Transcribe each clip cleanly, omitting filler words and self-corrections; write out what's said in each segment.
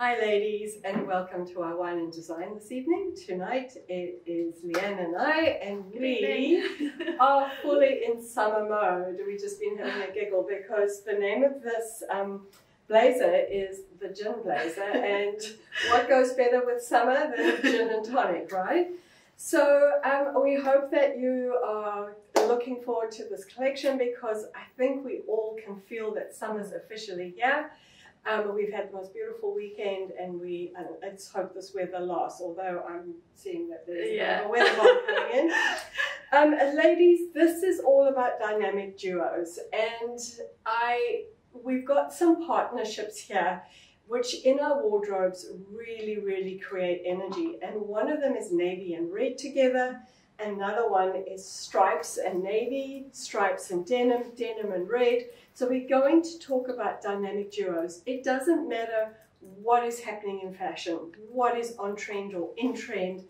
Hi ladies, and welcome to our Wine and Design this evening. Tonight it is Leanne and I, and we are fully in summer mode. We've just been having a giggle because the name of this blazer is the Gin Blazer, and what goes better with summer than gin and tonic, right? So we hope that you are looking forward to this collection because I think we all can feel that summer's officially here. We've had the most beautiful weekend, and let's hope this weather lasts, although I'm seeing that there's a weather bomb coming in. Ladies, this is all about dynamic duos, and we've got some partnerships here which in our wardrobes really create energy, and one of them is navy and red together. Another one is stripes and navy, stripes and denim, denim and red. So we're going to talk about dynamic duos. It doesn't matter what is happening in fashion, what is on trend or in trend.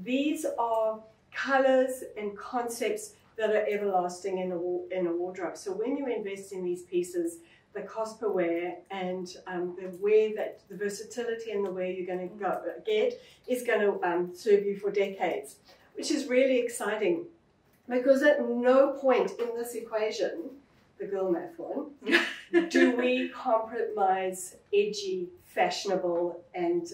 These are colors and concepts that are everlasting in a wardrobe. So when you invest in these pieces, the cost per wear and the versatility and the wear you're going to get is going to serve you for decades, which is really exciting because at no point in this equation, the girl math one, do we compromise edgy, fashionable, and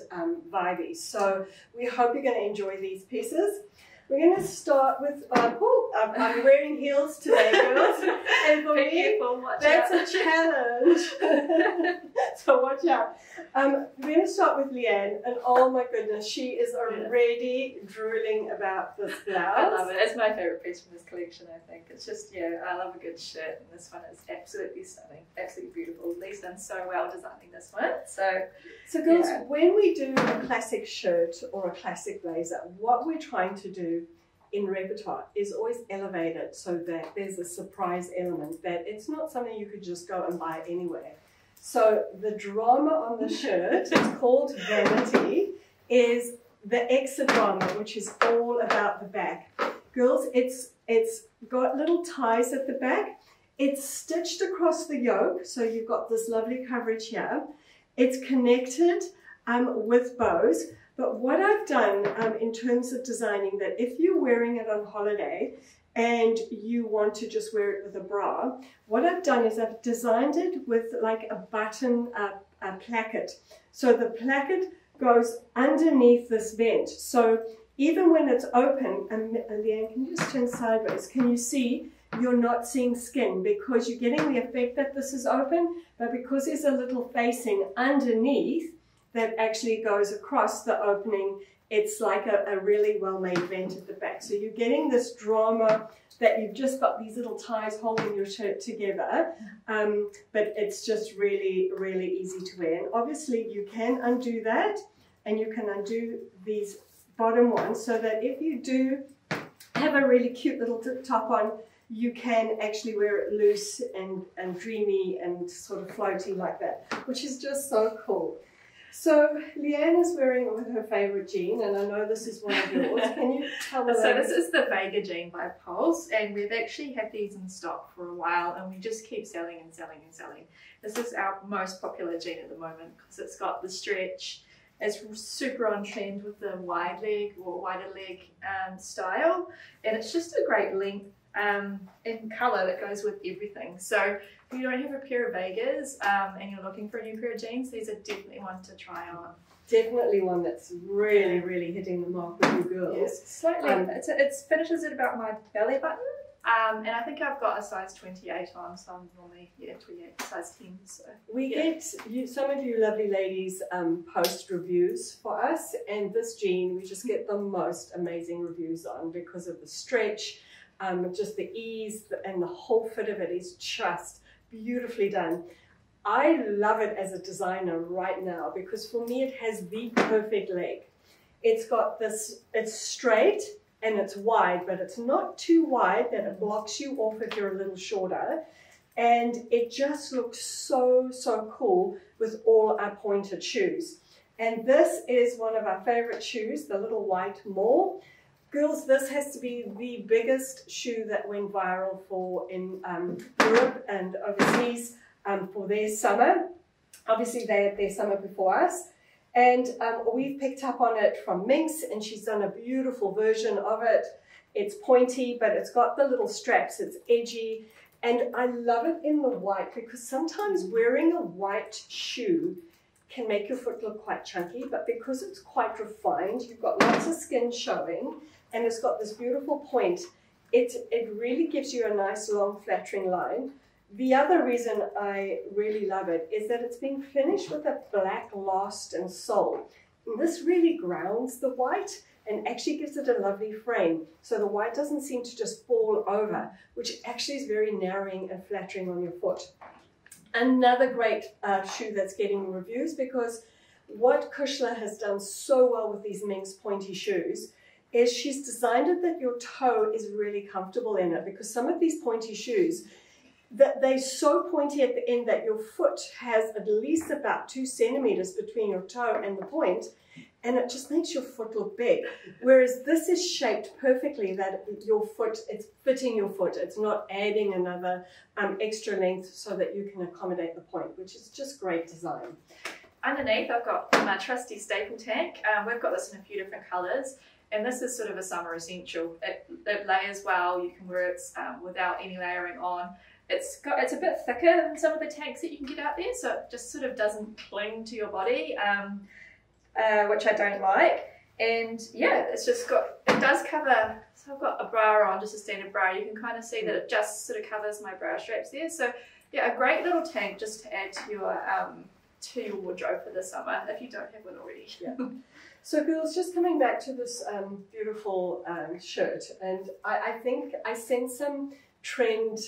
vibey. So we hope you're going to enjoy these pieces. We're going to start with, I'm wearing heels today, girls, and for me, that's a challenge. So watch out. We're going to start with Leanne, and oh my goodness, she is already drooling about this blouse. I love it. It's my favourite piece from this collection, I think. It's just, I love a good shirt, and this one is absolutely stunning, absolutely beautiful. Lee's done so well designing this one. So girls, when we do a classic shirt or a classic blazer, what we're trying to do in repertoire is always elevate it so that there's a surprise element, that it's not something you could just go and buy anywhere. So the drama on the shirt, it's called Vanity, is the exit drama, which is all about the back. Girls, it's got little ties at the back. It's stitched across the yoke, so you've got this lovely coverage here. It's connected with bows. But what I've done in terms of designing that, if you're wearing it on holiday and you want to just wear it with a bra, what I've done is I've designed it with like a button placket. So the placket goes underneath this vent. So even when it's open, and Leanne, can you just turn sideways? Can you see? You're not seeing skin because you're getting the effect that this is open, but because there's a little facing underneath that actually goes across the opening, it's like a really well-made vent at the back. So you're getting this drama that you've just got these little ties holding your shirt together, but it's just really easy to wear. And obviously you can undo that, and you can undo these bottom ones so that if you do have a really cute little top on, you can actually wear it loose and dreamy and sort of floaty like that, which is just so cool. So Leanne is wearing with her favourite jean, and I know this is one of yours. Can you tell us? So this is the Vega jean by Pulse, and we've actually had these in stock for a while, and we just keep selling and selling and selling. This is our most popular jean at the moment because it's got the stretch. It's super on trend with the wide leg or wider leg style, and it's just a great length in colour that goes with everything. So if you don't have a pair of Vegas and you're looking for a new pair of jeans, these are definitely one to try on. Definitely one that's really hitting the mark with you girls. Yes, slightly. It finishes at about my belly button, and I think I've got a size 28 on, so I'm normally 28, size 10. So we get some of you lovely ladies post reviews for us, and this jean we just get the most amazing reviews on because of the stretch. Just the ease and the whole fit of it is just beautifully done. I love it as a designer right now because for me it has the perfect leg. It's got this, it's straight and it's wide, but it's not too wide that it blocks you off if you're a little shorter. And it just looks so cool with all our pointed shoes. And this is one of our favorite shoes, the little white mole. Girls, this has to be the biggest shoe that went viral for in Europe and overseas for their summer. Obviously, they had their summer before us. And we've picked up on it from Minx, and she's done a beautiful version of it. It's pointy, but it's got the little straps. It's edgy. And I love it in the white because sometimes wearing a white shoe can make your foot look quite chunky, but because it's quite refined, you've got lots of skin showing, and it's got this beautiful point, it really gives you a nice long flattering line. The other reason I really love it is that it's been finished with a black last and sole. And this really grounds the white and actually gives it a lovely frame. So the white doesn't seem to just fall over, which actually is very narrowing and flattering on your foot. Another great shoe that's getting reviews, because what Kushla has done so well with these Minx pointy shoes is she's designed it that your toe is really comfortable in it, because some of these pointy shoes, they're so pointy at the end that your foot has at least about 2 centimeters between your toe and the point, and it just makes your foot look big. Whereas this is shaped perfectly that your foot, it's fitting your foot. It's not adding another extra length so that you can accommodate the point, which is just great design. Underneath, I've got my trusty staple tank. We've got this in a few different colors, and this is sort of a summer essential. It layers well. You can wear it without any layering on. It's a bit thicker than some of the tanks that you can get out there, so it just sort of doesn't cling to your body, which I don't like. And yeah, it does cover, so I've got a bra on, just a standard bra. You can kind of see that it just sort of covers my bra straps there. So yeah, a great little tank just to add to your wardrobe for the summer if you don't have one already. Yeah. So girls, just coming back to this beautiful shirt, and I think I sent some trend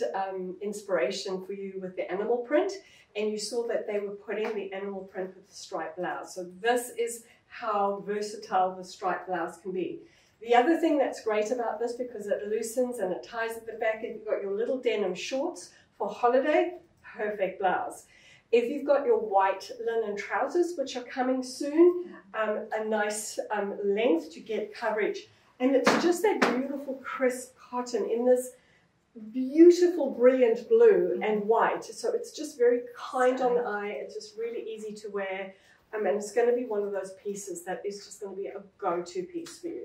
inspiration for you with the animal print, and you saw that they were putting the animal print with the striped blouse. So this is how versatile the striped blouse can be. The other thing that's great about this, because it loosens and it ties at the back, if you've got your little denim shorts for holiday, perfect blouse. If you've got your white linen trousers, which are coming soon, a nice length to get coverage. And it's just that beautiful crisp cotton in this beautiful brilliant blue and white, so it's just very kind on the eye. It's just really easy to wear, and it's going to be one of those pieces that is just going to be a go-to piece for you.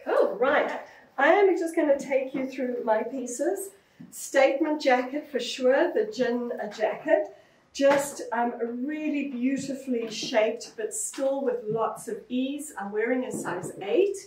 Cool. Right, I am just going to take you through my pieces. Statement jacket for sure, the gin jacket, just really beautifully shaped but still with lots of ease. I'm wearing a size 8.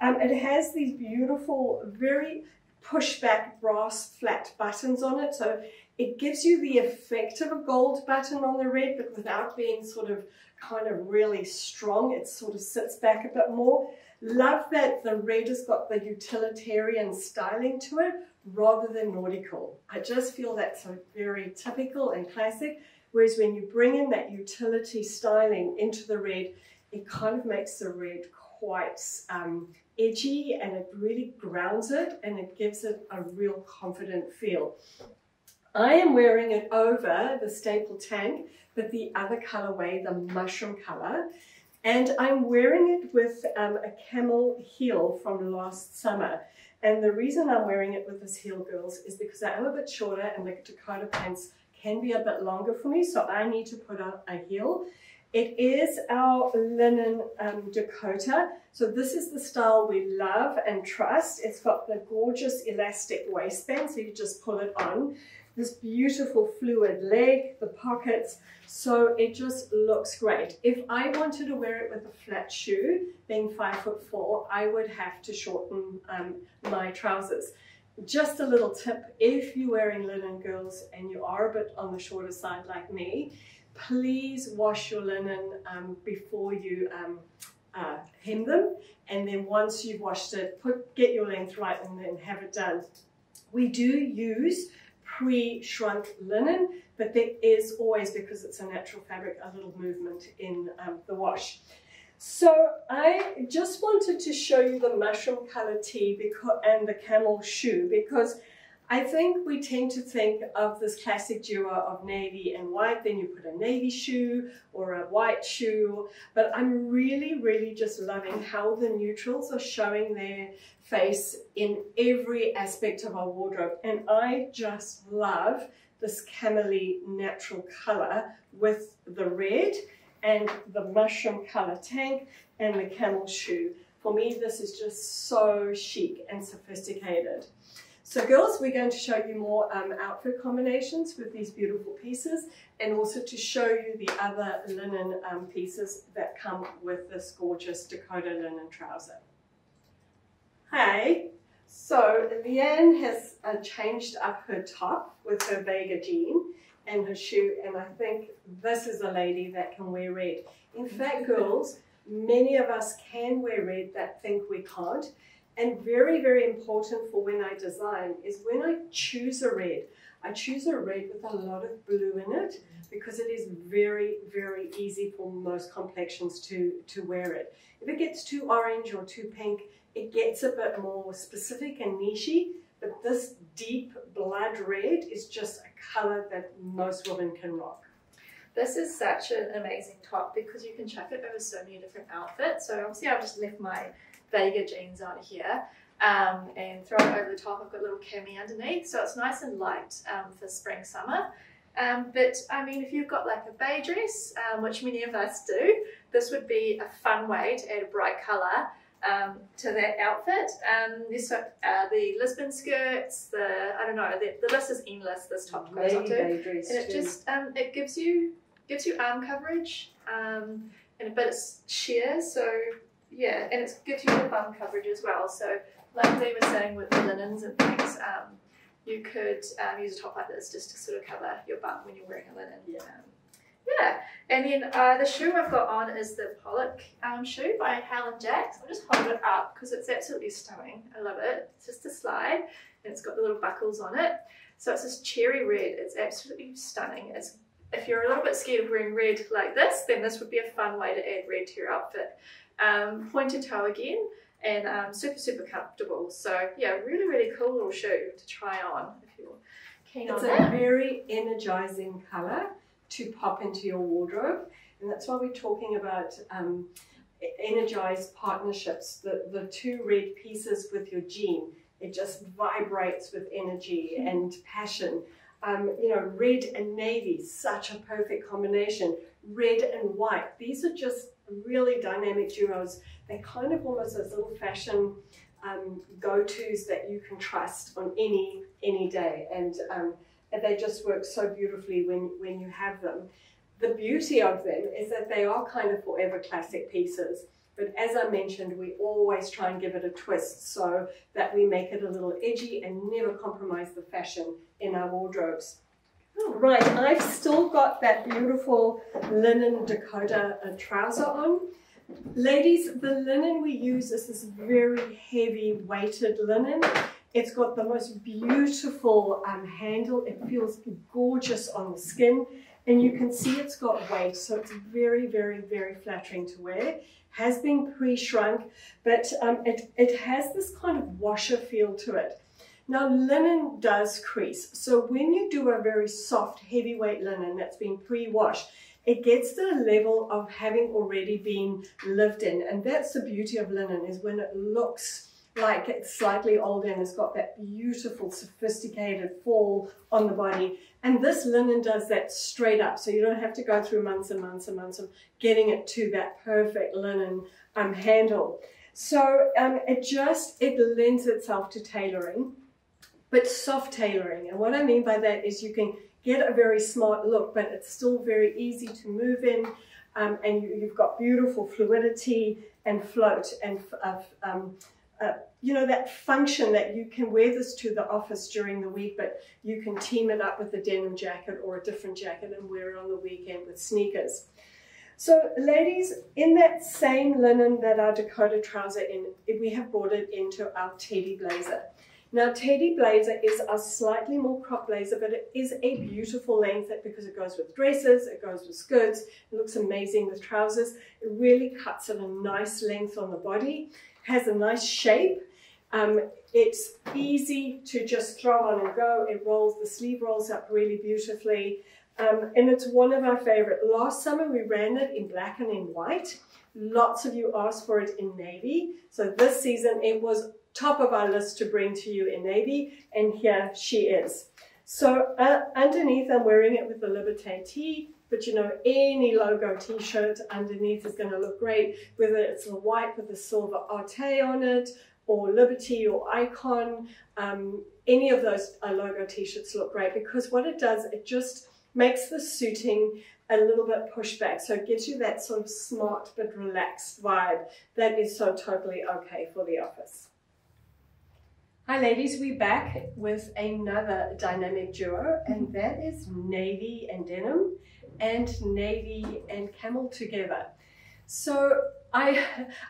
It has these beautiful, very pushback brass flat buttons on it, so it gives you the effect of a gold button on the red, but without being sort of kind of really strong. It sort of sits back a bit more. Love that the red has got the utilitarian styling to it rather than nautical. I just feel that's so very typical and classic, whereas when you bring in that utility styling into the red, it kind of makes the red quite edgy, and it really grounds it and it gives it a real confident feel. I am wearing it over the staple tank, but the other colorway, the mushroom color, and I'm wearing it with a camel heel from last summer. And the reason I'm wearing it with this heel, girls, is because I am a bit shorter and the Dakota pants can be a bit longer for me, so I need to put on a heel. It is our linen Dakota. So this is the style we love and trust. It's got the gorgeous elastic waistband, so you just pull it on. This beautiful fluid leg, the pockets, so it just looks great. If I wanted to wear it with a flat shoe, being 5'4", I would have to shorten my trousers. Just a little tip, if you're wearing linen, girls, and you are a bit on the shorter side like me, please wash your linen before you hem them, and then once you've washed it, get your length right and then have it done. We do use pre-shrunk linen, but there is always, because it's a natural fabric, a little movement in the wash. So I just wanted to show you the mushroom color tee and the camel shoe, because I think we tend to think of this classic duo of navy and white, then you put a navy shoe or a white shoe, but I'm really, really just loving how the neutrals are showing their face in every aspect of our wardrobe. And I just love this camely natural color with the red. and the mushroom color tank and the camel shoe. For me, this is just so chic and sophisticated. So girls, we're going to show you more outfit combinations with these beautiful pieces, and also to show you the other linen pieces that come with this gorgeous Dakota linen trouser. Hey, so Leanne has changed up her top with her Vega jean and her shoe, and I think this is a lady that can wear red. In fact, girls, many of us can wear red that think we can't. And very, very important for when I design is when I choose a red, I choose a red with a lot of blue in it, because it is very, very easy for most complexions to wear it. If it gets too orange or too pink, it gets a bit more specific and nichey, but this deep blood red is just a color that most women can rock. This is such an amazing top because you can chuck it over so many different outfits. So obviously I've just left my Vega jeans on here and throw it over the top. I've got a little cami underneath, so it's nice and light for spring, summer. But I mean, if you've got like a bay dress, which many of us do, this would be a fun way to add a bright colour to that outfit. There's the Lisbon skirts, I don't know, the list is endless. This top goes on to, and it just it gives you arm coverage, but it's sheer, so yeah, and it gives you the bum coverage as well. So like they were saying with the linens and things, you could use a top like this just to sort of cover your bum when you're wearing a linen. Yeah. Yeah, and then the shoe I've got on is the Pollock shoe by Helen Jacks. I'll just hold it up because it's absolutely stunning. I love it. It's just a slide and it's got the little buckles on it. So it's this cherry red. It's absolutely stunning. If you're a little bit scared of wearing red like this, then this would be a fun way to add red to your outfit. Pointed toe again, and super, super comfortable. So yeah, really, really cool little shoe to try on if you're keen on that. It's a very energizing color to pop into your wardrobe, and that's why we're talking about energized partnerships. The two red pieces with your jean, it just vibrates with energy and passion. You know, red and navy, such a perfect combination. Red and white, these are just really dynamic duos. They're kind of almost as little fashion go-tos that you can trust on any day, and they just work so beautifully when you have them. The beauty of them is that they are kind of forever classic pieces, but as I mentioned, we always try and give it a twist so that we make it a little edgy and never compromise the fashion in our wardrobes. Right, I've still got that beautiful linen Dakota trouser on. Ladies, the linen we use is this very heavy weighted linen. It's got the most beautiful handle. It feels gorgeous on the skin, and you can see it's got weight, so it's very, very, very flattering to wear. Has been pre-shrunk, but it has this kind of washer feel to it. Now, linen does crease, so when you do a very soft, heavyweight linen that's been pre-washed, it gets to the level of having already been lived in, and that's the beauty of linen, is when it looks like it's slightly older and it's got that beautiful, sophisticated fall on the body. And this linen does that straight up, so you don't have to go through months and months and months of getting it to that perfect linen handle. So it lends itself to tailoring, but soft tailoring. And what I mean by that is you can get a very smart look, but it's still very easy to move in, and you've got beautiful fluidity and float, and you know, that function that you can wear this to the office during the week, but you can team it up with a denim jacket or a different jacket and wear it on the weekend with sneakers. So ladies, in that same linen that our Dakota trouser in, we have brought it into our Teddy blazer. Now, Teddy blazer is a slightly more crop blazer, but it is a beautiful length because it goes with dresses, it goes with skirts, it looks amazing with trousers. It really cuts at a nice length on the body, has a nice shape. It's easy to just throw on and go. It rolls, the sleeve rolls up really beautifully. And it's one of our favorite. Last summer we ran it in black and in white. Lots of you asked for it in navy. So this season it was top of our list to bring to you in navy, and here she is. So underneath I'm wearing it with the Liberté tee but you know, any logo t-shirt underneath is going to look great, whether it's a white with a silver Arte on it, or Liberty or Icon. Any of those logo t-shirts look great, because what it does, it just makes the suiting a little bit pushed back, so it gives you that sort of smart but relaxed vibe that is so totally okay for the office. Hi ladies, we're back with another dynamic duo, and that is navy and denim and navy and camel together. So a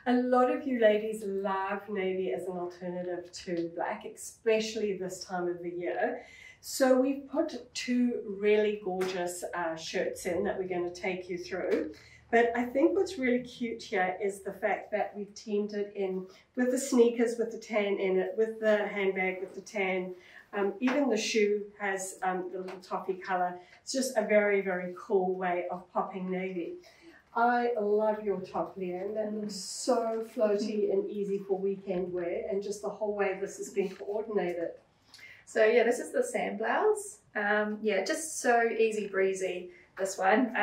lot of you ladies love navy as an alternative to black, especially this time of the year. So we've put two really gorgeous shirts in that we're going to take you through. But I think what's really cute here is the fact that we've teamed it in with the sneakers with the tan in it, with the handbag with the tan. Even the shoe has the little toffee color. It's just a very, very cool way of popping navy. I love your top, Leanne. That looks so floaty and easy for weekend wear, and just the whole way this has been coordinated. So yeah, this is the sand blouse. Yeah, just so easy breezy, this one.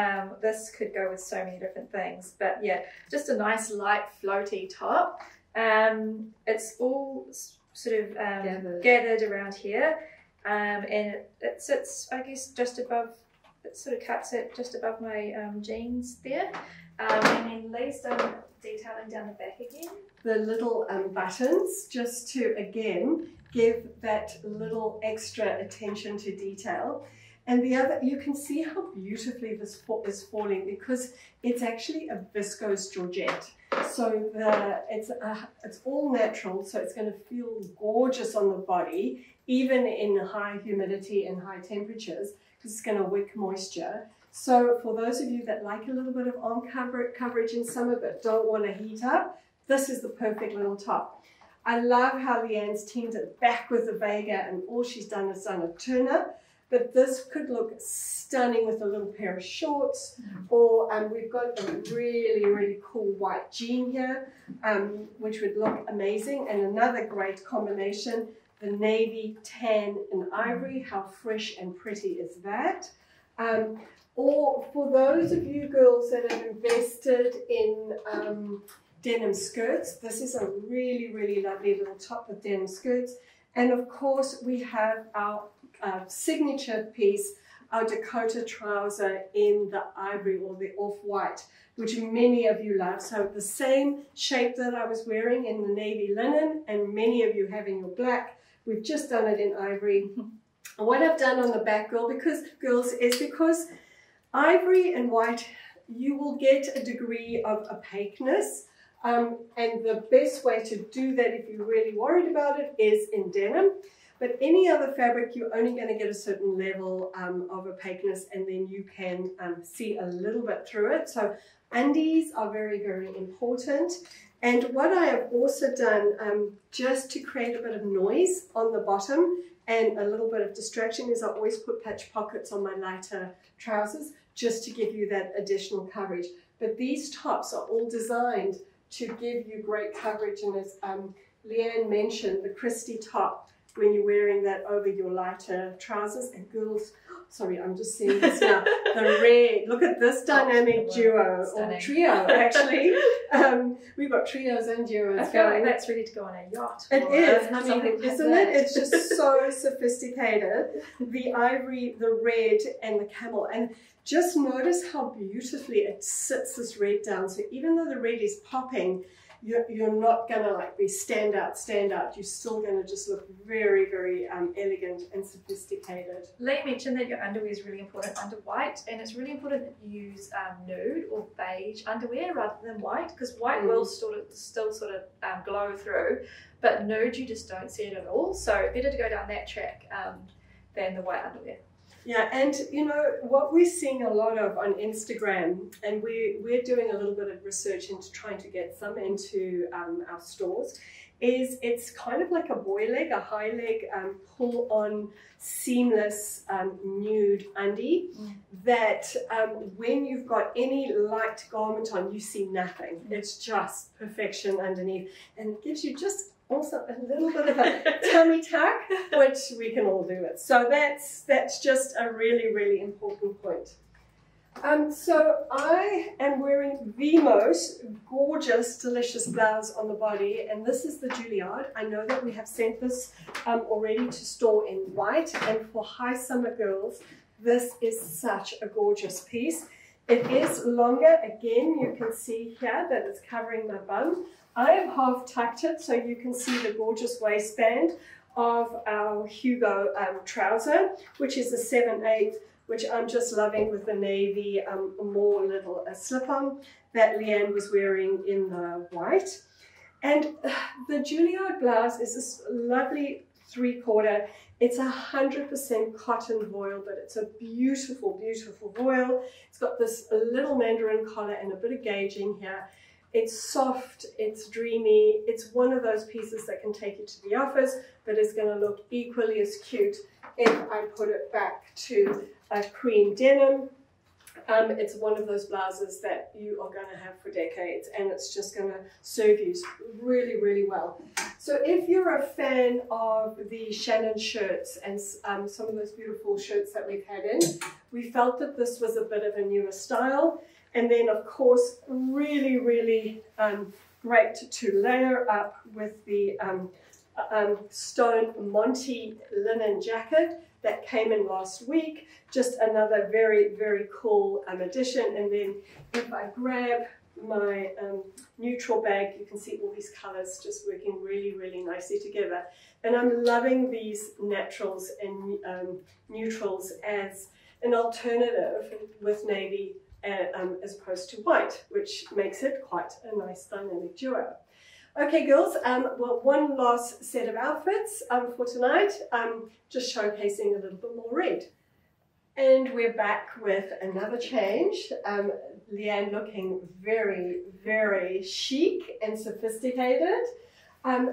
This could go with so many different things, but yeah, just a nice light floaty top. It's all sort of gathered around here, and it sits, I guess, just above, it sort of cuts it just above my jeans there, and then lays down detailing down the back again. The little buttons, just to again give that little extra attention to detail. And the other, you can see how beautifully this is falling, because it's actually a viscose georgette. So it's all natural, so it's going to feel gorgeous on the body, even in high humidity and high temperatures, because it's going to wick moisture. So for those of you that like a little bit of arm coverage in summer but don't want to heat up, this is the perfect little top. I love how Leanne's teamed it back with the Vega, and all she's done is done a turn-up. But this could look stunning with a little pair of shorts, or we've got a really, really cool white jean here, which would look amazing. And another great combination, the navy, tan, and ivory. How fresh and pretty is that? Or for those of you girls that have invested in denim skirts, this is a really, really lovely little top with denim skirts. And of course, we have our signature piece, our Dakota trouser in the ivory or the off-white, which many of you love. So the same shape that I was wearing in the navy linen, and many of you have in your black, we've just done it in ivory. And what I've done on the back, girls, is because ivory and white, you will get a degree of opaqueness. And the best way to do that, if you're really worried about it, is in denim. But any other fabric, you're only going to get a certain level of opaqueness, and then you can see a little bit through it. So undies are very, very important. And what I have also done, just to create a bit of noise on the bottom and a little bit of distraction, is I always put patch pockets on my lighter trousers, just to give you that additional coverage. But these tops are all designed to give you great coverage, and as Leanne mentioned, the Christie top, when you're wearing that over your lighter trousers. And girls, sorry, I'm just seeing this now, the red, look at this dynamic duo, or trio actually. We've got trios and duos. I feel like that's ready to go on a yacht. It is, I mean, isn't it? It's just so sophisticated. The ivory, the red, and the camel. And just notice how beautifully it sits this red down. So even though the red is popping, you're not going to like be stand out. You're still going to just look very, very elegant and sophisticated. Lee mentioned that your underwear is really important under white, and it's really important that you use nude or beige underwear rather than white, because white will still sort of glow through, but nude you just don't see it at all. So better to go down that track than the white underwear. Yeah, and you know what we're seeing a lot of on Instagram, and we're doing a little bit of research into trying to get some into our stores, is it's kind of like a boy leg, a high leg pull-on seamless nude undie that when you've got any light garment on, you see nothing. It's just perfection underneath, and it gives you just also a little bit of a tummy tuck, which we can all do it. So that's just a really, really important point. So I am wearing the most gorgeous, delicious blouse on the body, and this is the Juilliard. I know that we have sent this already to store in white, and for high summer girls, this is such a gorgeous piece. It is longer. Again, you can see here that it's covering my bum. I have half tucked it so you can see the gorgeous waistband of our Hugo trouser, which is a 7/8, which I'm just loving with the navy more little slip-on that Leanne was wearing in the white. And the Juilliard blouse is this lovely 3/4. It's 100% cotton voile, but it's a beautiful, beautiful voile. It's got this little mandarin collar and a bit of gauging here. It's soft, it's dreamy. It's one of those pieces that can take you to the office, but it's going to look equally as cute if I put it back to a cream denim. It's one of those blouses that you are going to have for decades, and it's just going to serve you really, really well. So if you're a fan of the Shannon shirts and some of those beautiful shirts that we've had in, we felt that this was a bit of a newer style. And then, of course, really, really great to layer up with the Stone Monty linen jacket that came in last week. Just another very, very cool addition. And then if I grab my neutral bag, you can see all these colors just working really, really nicely together. And I'm loving these naturals and neutrals as an alternative with navy as opposed to white, which makes it quite a nice dynamic duo. Okay, girls, well, one last set of outfits for tonight, just showcasing a little bit more red. And we're back with another change. Leanne looking very, very chic and sophisticated.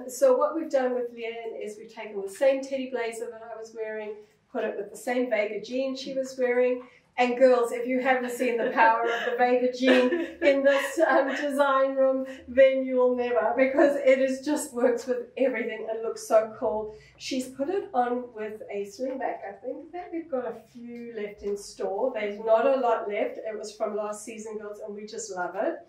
So what we've done with Leanne is we've taken the same teddy blazer that I was wearing, put it with the same Vega jean she was wearing. And girls, if you haven't seen the power of the Vega jean in this design room, then you'll never, because it is just works with everything and looks so cool. She's put it on with a slingback. I think that we've got a few left in store. There's not a lot left. It was from last season, girls, and we just love it.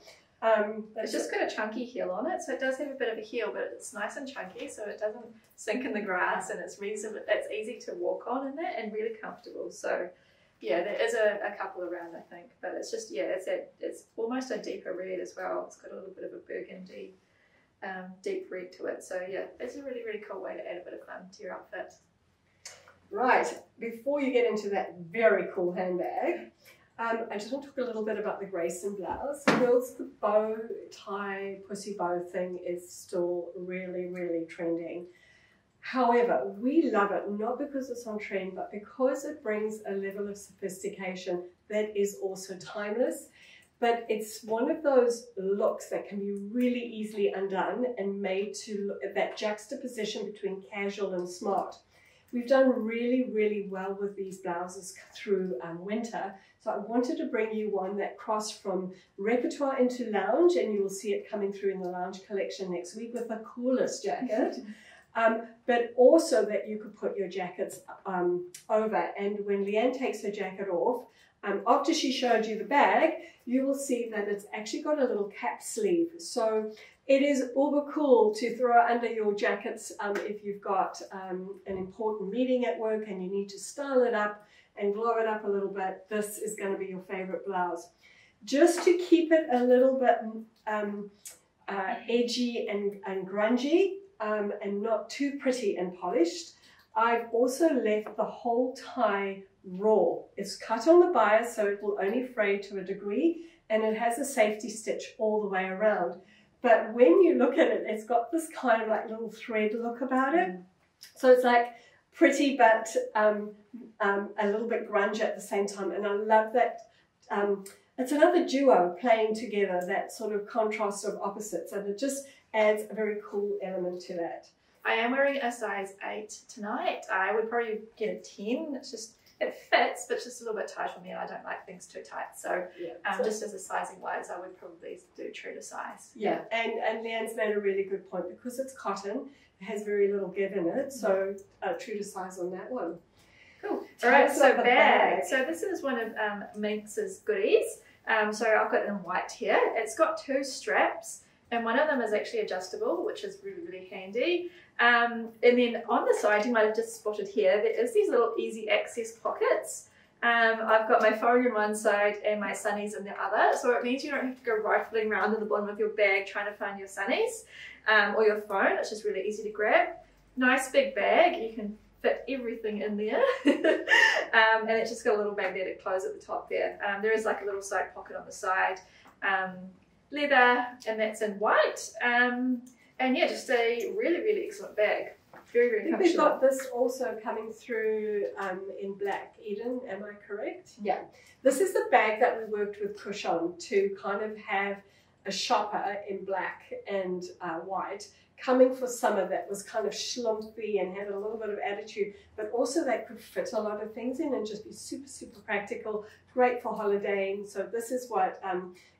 It's just got a chunky heel on it, so it does have a bit of a heel, but it's nice and chunky, so it doesn't sink in the grass, and it's reasonable. It's easy to walk on in there and really comfortable. So yeah, there is a couple around, I think, but it's just, yeah, it's almost a deeper red as well. It's got a little bit of a burgundy, deep red to it. So yeah, it's a really, really cool way to add a bit of fun to your outfit. Right, before you get into that very cool handbag, I just want to talk a little bit about the Grayson blouse. Girls, the bow tie, pussy bow thing is still really, really trending. However, we love it, not because it's on trend, but because it brings a level of sophistication that is also timeless. But it's one of those looks that can be really easily undone and made to look at that juxtaposition between casual and smart. We've done really, really well with these blouses through winter. So I wanted to bring you one that crossed from repertoire into lounge, and you will see it coming through in the lounge collection next week with the coolest jacket. But also that you could put your jackets over. And when Leanne takes her jacket off, after she showed you the bag, you will see that it's actually got a little cap sleeve. So it is uber cool to throw under your jackets if you've got an important meeting at work and you need to style it up and glow it up a little bit. This is going to be your favorite blouse. Just to keep it a little bit edgy and grungy, and not too pretty and polished, I've also left the whole tie raw. It's cut on the bias, so it will only fray to a degree, and it has a safety stitch all the way around. But when you look at it, it's got this kind of like little thread look about it. So it's like pretty, but a little bit grunge at the same time. And I love that. It's another duo playing together, that sort of contrast of opposites, and it just adds a very cool element to that. I am wearing a size 8 tonight. I would probably get a 10. It's just, it fits, but it's just a little bit tight for me, and I don't like things too tight. So, yeah, just as a sizing wise, I would probably do true to size. Yeah, and Leanne's made a really good point, because it's cotton, it has very little give in it, so true to size on that one. Cool. Alright, so bag. So this is one of Minx's goodies. So I've got it in white here. It's got 2 straps, and one of them is actually adjustable, which is really, really handy. And then on the side, you might have just spotted here, there is these little easy access pockets. I've got my phone in one side and my sunnies in the other, so it means you don't have to go rifling around in the bottom of your bag trying to find your sunnies or your phone. It's just really easy to grab. Nice big bag, you can fit everything in there. And it's just got a little magnetic close at the top there. There is like a little side pocket on the side, leather, and that's in white. And yeah, just a really, really excellent bag. Very, very functional. We've got this also coming through in black, Eden, am I correct? Yeah. This is the bag that we worked with Kush on to kind of have a shopper in black and white coming for summer that was kind of schlumpy and had a little bit of attitude, but also they could fit a lot of things in and just be super, super practical, great for holidaying. So this is what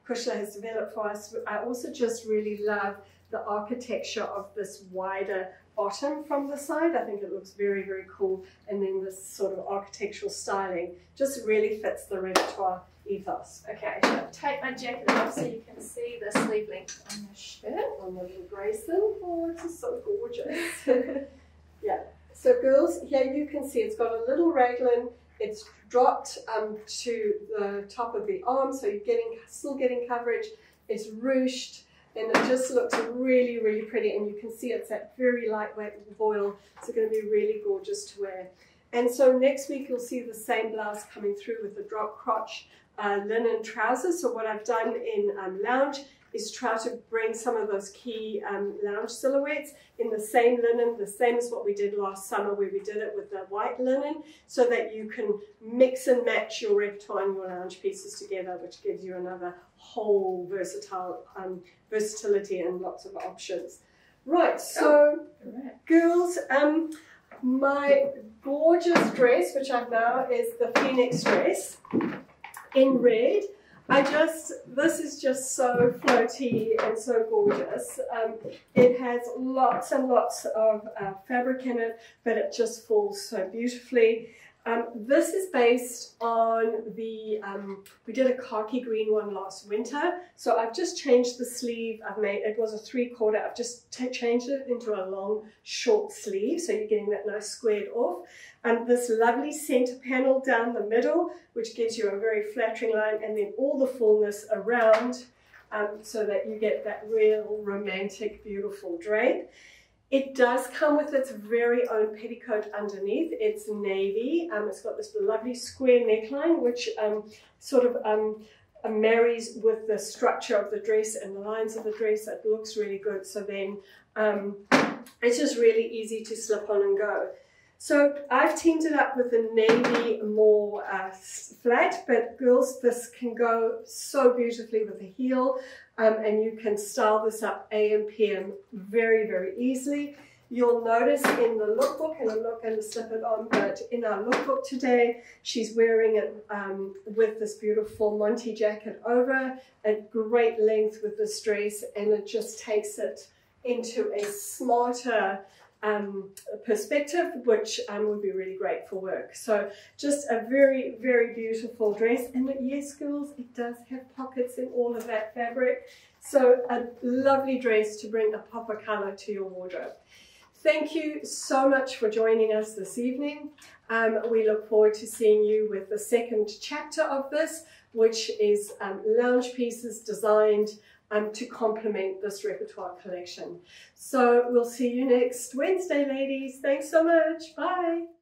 Kushla has developed for us. I also just really love the architecture of this wider bottom from the side. I think it looks very, very cool. And then this sort of architectural styling just really fits the repertoire ethos. Okay, so I'll take my jacket off so you can see the sleeve length on the shirt. On the little Grayson. Oh, it's just so gorgeous. Yeah. So girls, here you can see it's got a little raglan. It's dropped to the top of the arm, so you're still getting coverage. It's ruched. And it just looks really, really pretty, and you can see it's that very lightweight voile. It's going to be really gorgeous to wear. And so next week you'll see the same blouse coming through with the drop crotch linen trousers. So what I've done in lounge is try to bring some of those key lounge silhouettes in the same linen, the same as what we did last summer where we did it with the white linen, so that you can mix and match your repertoire and your lounge pieces together, which gives you another whole versatility and lots of options. Right, so girls, my gorgeous dress, which I've now, is the Phoenix dress in red. This is just so floaty and so gorgeous. It has lots and lots of fabric in it, but it just falls so beautifully. This is based on the, we did a khaki green one last winter. So I've just changed the sleeve. It was a 3/4. I've just changed it into a long, short sleeve. So you're getting that nice squared off. This lovely center panel down the middle, which gives you a very flattering line, and then all the fullness around, so that you get that real romantic, beautiful drape. It does come with its very own petticoat underneath. It's navy. It's got this lovely square neckline, which sort of marries with the structure of the dress and the lines of the dress. It looks really good. So then it's just really easy to slip on and go. So I've teamed it up with the navy more flat, but girls, this can go so beautifully with a heel, and you can style this up AM, PM very, very easily. You'll notice in the lookbook, and I'm not going to slip it on, but in our lookbook today, she's wearing it with this beautiful Monty jacket over, at great length with this dress, and it just takes it into a smarter perspective, which would be really great for work. So just a very, very beautiful dress. And yes, girls, it does have pockets in all of that fabric. So a lovely dress to bring a pop of color to your wardrobe. Thank you so much for joining us this evening. We look forward to seeing you with the second chapter of this, which is lounge pieces designed to complement this repertoire collection. So we'll see you next Wednesday, ladies. Thanks so much. Bye.